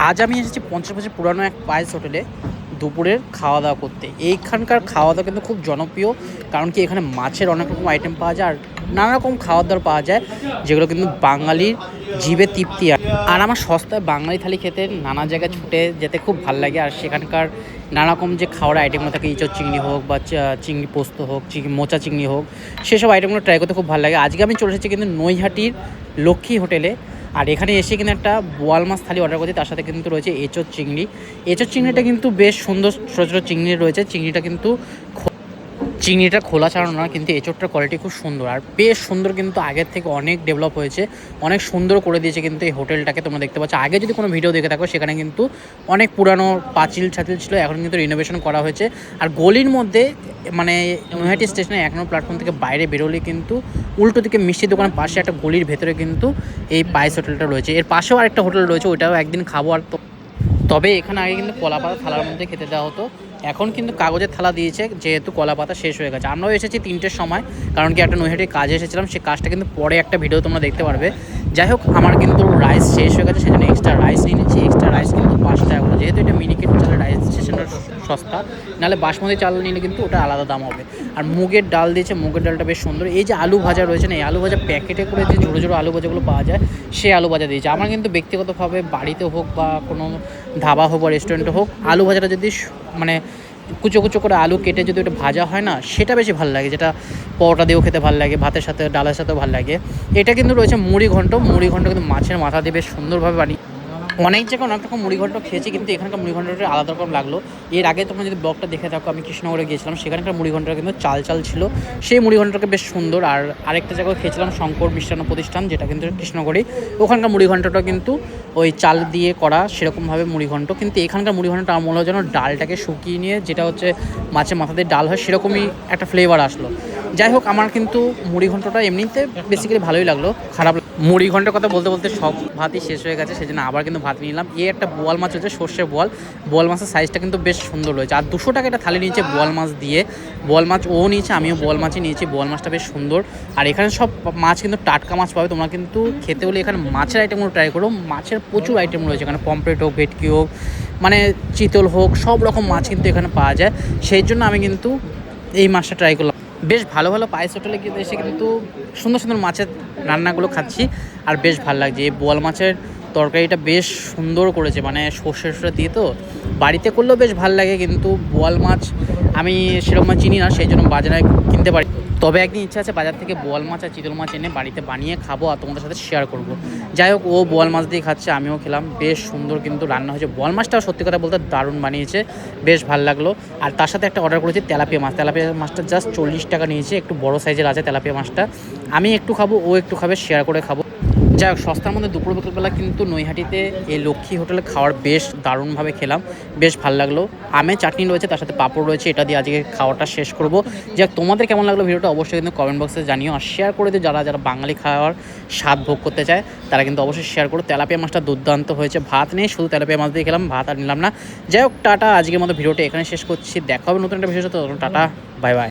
আজ আমি এসেছি 50 বছর পুরানো এক পায়েস হোটেলে দুপুরের খাওয়া দাওয়া করতে। এইখানকার খাওয়া দাওয়া কিন্তু খুব জনপ্রিয়, কারণ কি এখানে মাছের অনেক রকম আইটেম পাওয়া যায় আর নানা রকম খাওয়ার দাওয়ার পাওয়া যায়, যেগুলো কিন্তু বাঙালির জিভে তৃপ্তি আর আমার সস্তায় বাঙালি থালি খেতে নানা জায়গায় ছুটে যেতে খুব ভালো লাগে। আর সেখানকার নানা রকম যে খাওয়ার আইটেমগুলো থাকে, ইঁচড় চিংড়ি হোক বা চিংড়ি পোস্ত হোক, মোচা চিংড়ি হোক, সেসব আইটেমগুলো ট্রাই করতে খুব ভালো লাগে। আজকে আমি চলে এসেছি কিন্তু নৈহাটির লক্ষ্মী হোটেলে। আর এখানে এসে কিন্তু একটা বোয়াল মাছ থালি অর্ডার করছি, তার সাথে কিন্তু রয়েছে এঁচোড় চিংড়ি। এঁচোড় চিংড়িটা কিন্তু বেশ সুন্দর, ছোটো ছোটো চিংড়ি রয়েছে। চিংড়িটা খোলা ছাড়ানো না, কিন্তু এঁচোড়টার কোয়ালিটি খুব সুন্দর আর বেশ সুন্দর, কিন্তু আগের থেকে অনেক ডেভেলপ হয়েছে, অনেক সুন্দর করে দিয়েছে কিন্তু এই হোটেলটাকে। তোমরা দেখতে পাচ্ছ, আগে যদি কোনো ভিডিও দেখে থাকো সেখানে কিন্তু অনেক পুরানো পাঁচিল ছাতিল ছিল, এখন কিন্তু রিনোভেশন করা হয়েছে। আর গলির মধ্যে মানে নৈহাটি স্টেশনে 1 নম্বর প্ল্যাটফর্ম থেকে বাইরে বেরোলে কিন্তু উল্টো দিকে মিষ্টি দোকানের পাশে একটা গলির ভেতরে কিন্তু এই পায়েস হোটেলটা রয়েছে। এর পাশেও আরেকটা হোটেল রয়েছে, ওইটাও একদিন খাবো। আর তবে এখানে আগে কিন্তু কলাপাতা থালার মধ্যে খেতে দেওয়া হতো, এখন কিন্তু কাগজের থালা দিয়েছে, যেহেতু কলাপাতা শেষ হয়ে গেছে। আমরাও এসেছি 3টের সময়, কারণ কি একটা নৈহাটির কাজে এসেছিলাম, সেই কাজটা কিন্তু পরে একটা ভিডিও তোমরা দেখতে পারবে। যাই হোক, আমার কিন্তু রাইস শেষ হয়ে গেছে, সেজন্য এক্সট্রা রাইস নিয়ে নিচ্ছি। এক্সট্রা রাইস কিন্তু 5 টাকা করে, যেহেতু এটা মিনিকেট চালের রাইস স্টেশনটা সস্তা, নাহলে বাসমতি চাল নিলে কিন্তু ওটা আলাদা দাম হবে। আর মুগের ডাল দিয়েছে, মুগের ডালটা বেশ সুন্দর। এই যে আলু ভাজা রয়েছে না, এই আলু ভাজা প্যাকেটে করে যে ছোটো ছোটো আলু ভাজাগুলো পাওয়া যায়, সেই আলু ভাজা দিয়েছে। আমার কিন্তু ব্যক্তিগতভাবে বাড়িতে হোক বা কোনো ধাবা হোক বা রেস্টুরেন্টে হোক, আলু ভাজাটা যদি মানে কুচো কুচো করে আলু কেটে যদি ওটা ভাজা হয় না, সেটা বেশি ভালো লাগে, যেটা পরোটা দিয়েও খেতে ভালো লাগে, ভাতের সাথে ডালের সাথেও ভালো লাগে। এটা কিন্তু রয়েছে মুড়ি ঘন্ট। মুড়ি ঘন্ট কিন্তু মাছের মাথা দিয়ে বেশ সুন্দরভাবে বানিয়ে। অনেক জায়গায় অনেক রকম মুড়ি ঘন্ট খেয়েছি, কিন্তু এখানকার মুড়ি ঘন্টটা আলাদা রকম লাগলো। এর আগে তোমরা যদি ব্লগটা দেখে থাকো, আমি কৃষ্ণনগরে গিয়েছিলাম, সেখানকার মুড়ি ঘন্টটা কিন্তু চাল চাল ছিল, সেই মুড়ি ঘন্টটা বেশ সুন্দর। আর আরেকটা জায়গায় খেয়েছিলাম শঙ্কর মিষ্টান্ন প্রতিষ্ঠান, যেটা কিন্তু কৃষ্ণনগরে, ওখানকার মুড়ি ঘন্টটা কিন্তু ওই চাল দিয়ে করা সেরকমভাবে মুড়ি ঘন্ট। কিন্তু এখানকার মুড়ি ঘন্টটা আমার মনে হয় যেন ডালটাকে শুকিয়ে নিয়ে, যেটা হচ্ছে মাছের মাথা দিয়ে ডাল হয়, সেরকমই একটা ফ্লেভার আসলো। যাই হোক, আমার কিন্তু মুড়ি ঘন্টটা এমনিতে বেসিক্যালি ভালোই লাগলো, খারাপ। মুড়ি ঘন্টার কথা বলতে বলতে সব ভাতই শেষ হয়ে গেছে, সেজন্য আবার কিন্তু ভাত নিলাম। এই একটা বোয়াল মাছ হচ্ছে, সর্ষে বোয়াল। বোয়াল মাছের সাইজটা কিন্তু বেশ সুন্দর রয়েছে। আর 200 টাকা একটা থালি নিয়েছে বোয়াল মাছ দিয়ে। বোয়াল মাছ ও নিয়েছে, আমিও বোয়াল মাছই নিয়েছি। বোয়াল মাছটা বেশ সুন্দর। আর এখানে সব মাছ কিন্তু টাটকা মাছ পাবে। তোমরা কিন্তু খেতে হলে এখানে মাছের আইটেমগুলো ট্রাই করো। মাছের প্রচুর আইটেম রয়েছে এখানে, পমফ্রেট হোক, ভেটকি হোক, মানে চিতল হোক, সব রকম মাছ কিন্তু এখানে পাওয়া যায়। সেই জন্য আমি কিন্তু এই মাছটা ট্রাই করলাম। বেশ ভালো ভালো পায়েস হোটেলে কিন্তু এসে কিন্তু সুন্দর সুন্দর মাছের রান্নাগুলো খাচ্ছি, আর বেশ ভালো লাগছে। এই বোয়াল মাছের তরকারিটা বেশ সুন্দর করেছে, মানে সর্ষে দিয়ে। তো বাড়িতে করলেও বেশ ভালো লাগে, কিন্তু বোয়াল মাছ আমি সেরকম চিনি না, সেই জন্য বাজারে কিনতে পারি। তবে একদিন ইচ্ছা আছে বাজার থেকে বোয়াল মাছ আর চিতল মাছ এনে বাড়িতে বানিয়ে খাবো আর তোমাদের সাথে শেয়ার করব। যাই হোক, ও বোয়াল মাছ দিয়ে খাচ্ছে, আমিও খেলাম। বেশ সুন্দর কিন্তু রান্না হয়েছে। বোয়াল মাছটাও সত্যি কথা বলতে দারুণ বানিয়েছে, বেশ ভালো লাগলো। আর তার সাথে একটা অর্ডার করেছি তেলাপিয়া মাছ। তেলাপিয়া মাছটা জাস্ট 40 টাকা নিয়েছে, একটু বড় সাইজের আছে তেলাপিয়া মাছটা। আমি একটু খাবো, ও একটু খাবে, শেয়ার করে খাবো। যাই হোক, সস্তার মধ্যে দুপুর বিকেলবেলা কিন্তু নৈহাটিতে এই লক্ষ্মী হোটেলে খাওয়ার বেশ দারুণভাবে খেলাম, বেশ ভালো লাগলো। আমের চাটনি রয়েছে, তার সাথে পাঁপড় রয়েছে, এটা দিয়ে আজকে খাওয়াটা শেষ করবো। যাক, তোমাদের কেমন লাগলো ভিডিওটা অবশ্যই কিন্তু কমেন্ট বক্সে জানিও, আর শেয়ার করে দিও। যারা যারা বাঙালি খাওয়ার স্বাদ ভোগ করতে চায় তারা কিন্তু অবশ্যই শেয়ার করো। তেলাপিয়া মাছটা দুর্দান্ত হয়েছে। ভাত নেই, শুধু তেলাপিয়া মাছ দিয়ে খেলাম, ভাত আর নিলাম না। যাই হোক, টাটা, আজকের মতো ভিডিওটা এখানে শেষ করছি। দেখা হবে নতুন একটা ভিডিওর সাথে। Tata, bye bye.